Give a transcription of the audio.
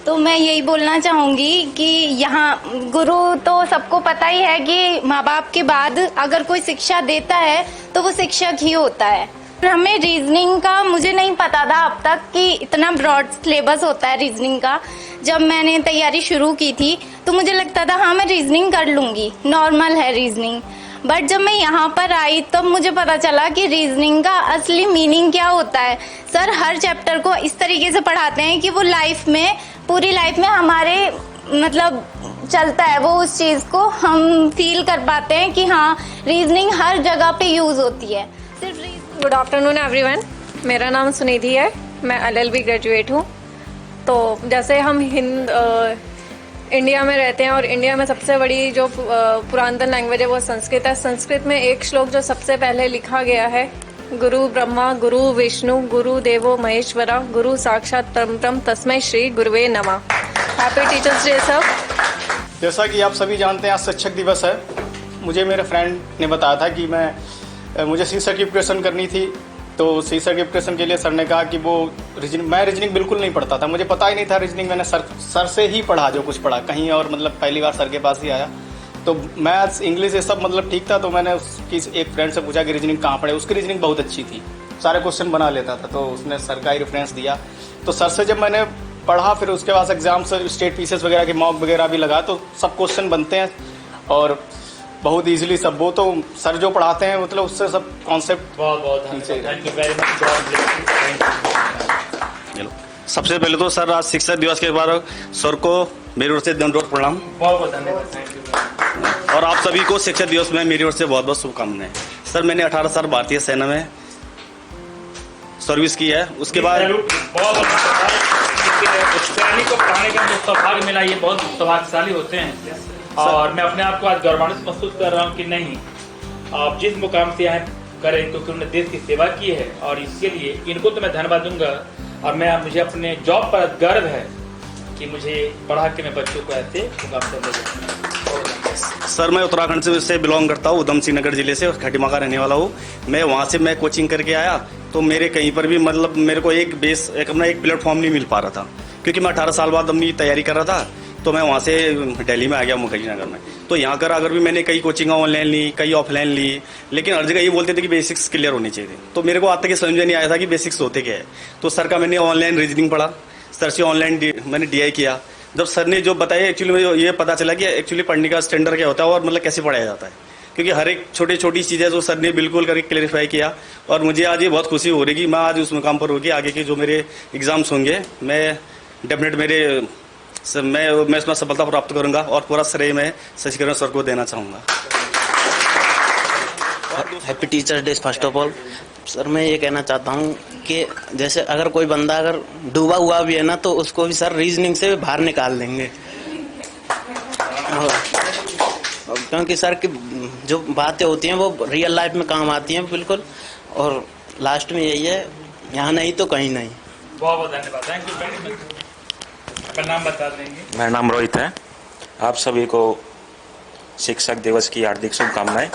तो मैं यही बोलना चाहूँगी कि यहाँ गुरु तो सबको पता ही है कि माँ बाप के बाद अगर कोई शिक्षा देता है तो वो शिक्षक ही होता है। हमें रीजनिंग का मुझे नहीं पता था अब तक कि इतना ब्रॉड सिलेबस होता है रीजनिंग का। जब मैंने तैयारी शुरू की थी तो मुझे लगता था हाँ मैं रीजनिंग कर लूँगी, नॉर्मल है रीजनिंग। बट जब मैं यहाँ पर आई तब तो मुझे पता चला कि रीजनिंग का असली मीनिंग क्या होता है। सर हर चैप्टर को इस तरीके से पढ़ाते हैं कि वो लाइफ में, पूरी लाइफ में हमारे मतलब चलता है, वो उस चीज़ को हम फील कर पाते हैं कि हाँ रीजनिंग हर जगह पे यूज़ होती है। सिर्फ गुड आफ्टरनून एवरीवन, मेरा नाम सुनिधि है, मैं LLB ग्रेजुएट हूँ। तो जैसे हम इंडिया में रहते हैं और इंडिया में सबसे बड़ी जो पुरातन लैंग्वेज है वो संस्कृत है। संस्कृत में एक श्लोक जो सबसे पहले लिखा गया है, गुरु ब्रह्मा गुरु विष्णु गुरु देवो महेश्वरा गुरु साक्षात परब्रह्म तस्मै श्री गुरुवे नमः। Happy teachers day sir. जैसा कि आप सभी जानते हैं आज शिक्षक दिवस है। मुझे मेरे फ्रेंड ने बताया था कि मुझे शीर्षक की प्रिपरेशन करनी थी, तो शीर्षक की प्रिपरेशन के लिए सर ने कहा कि वो मैं रीजनिंग बिल्कुल नहीं पढ़ता था, मुझे पता ही नहीं था रीजनिंग। मैंने सर से ही पढ़ा जो कुछ पढ़ा, कहीं और मतलब पहली बार सर के पास ही आया। तो मैथ्स इंग्लिश ये सब मतलब ठीक था। तो मैंने उसकी एक फ्रेंड से पूछा कि रीजनिंग कहाँ पढ़े। उसकी रीजनिंग बहुत अच्छी थी, सारे क्वेश्चन बना लेता था। तो उसने सर का ही रेफरेंस दिया। तो सर से जब मैंने पढ़ा, फिर उसके बाद एग्जाम से स्टेट पीसेस वगैरह के मॉक वगैरह भी लगा, तो सब क्वेश्चन बनते हैं और बहुत इजीली सब। वो तो सर जो पढ़ाते हैं मतलब उससे सब कॉन्सेप्ट बहुत थैंक यू वेरी मच। सबसे पहले तो सर आज शिक्षक दिवस के बाद सर को मेरी ओर से दंडवत प्रणाम। बहुत धन्यवाद, थैंक यू। और आप सभी को शिक्षक दिवस में मेरी ओर से बहुत बहुत शुभकामनाएं। सर मैंने 18 साल भारतीय सेना में सर्विस की है। उसके बाद सैनिक को पढ़ाने का जो सौभाग्य मिला, ये बहुत सौभाग्यशाली होते हैं। और मैं अपने आप को आज गौरवान्वित महसूस कर रहा हूँ कि नहीं, आप जिस मुकाम से आए करें क्योंकि उन्होंने देश की सेवा की है, और इसके लिए इनको तो मैं धन्यवाद दूंगा। और मुझे अपने जॉब पर गर्व है कि मुझे पढ़ा के मैं बच्चों को ऐसे मुकाम पर ले जाऊँ। सर मैं उत्तराखंड से बिलोंग करता हूँ, उधम सिंह नगर जिले से, खटीमा का रहने वाला हूँ। मैं वहाँ से मैं कोचिंग करके आया, तो मेरे कहीं पर भी मतलब मेरे को एक प्लेटफॉर्म नहीं मिल पा रहा था, क्योंकि मैं 18 साल बाद अपनी तैयारी कर रहा था। तो मैं वहाँ से दिल्ली में आ गया, मुखर्जी नगर में। तो यहाँ कर अगर भी मैंने कई कोचिंग ऑनलाइन ली, कई ऑफलाइन ली, लेकिन हर जगह ये बोलते थे कि बेसिक्स क्लियर होने चाहिए थे। तो मेरे को आज तक ये समझ में नहीं आया था कि बेसिक्स होते क्या है। तो सर का मैंने ऑनलाइन रीजनिंग पढ़ा, सर से ऑनलाइन मैंने DI किया। जब सर ने जो बताया एक्चुअली मुझे ये पता चला कि एक्चुअली पढ़ने का स्टैंडर्ड क्या होता है और मतलब कैसे पढ़ाया जाता है, क्योंकि हर एक छोटी चीज़ें जो सर ने बिल्कुल करके क्लेरिफाई किया। और मुझे आज ये बहुत खुशी हो रही कि मैं आज उस मुकाम पर होगी। आगे के जो मेरे एग्जाम्स होंगे मैं डेफिनेट मैं इसमें सफलता प्राप्त करूंगा और पूरा श्रेय मैं शशिकरण सर को देना चाहूँगा। Happy teachers day. First of all sir मैं ये कहना चाहता हूँ कि जैसे अगर कोई बंदा अगर डूबा हुआ भी है ना, तो उसको भी सर रीजनिंग से बाहर निकाल देंगे। क्योंकि सर की जो बातें होती हैं वो रियल लाइफ में काम आती हैं बिल्कुल। और लास्ट में यही है, यहाँ नहीं तो कहीं नहीं। बहुत बहुत धन्यवाद, थैंक यू वेरी मच। अपना नाम बता देंगे? मेरा नाम रोहित है। आप सभी को शिक्षक दिवस की हार्दिक शुभकामनाएं।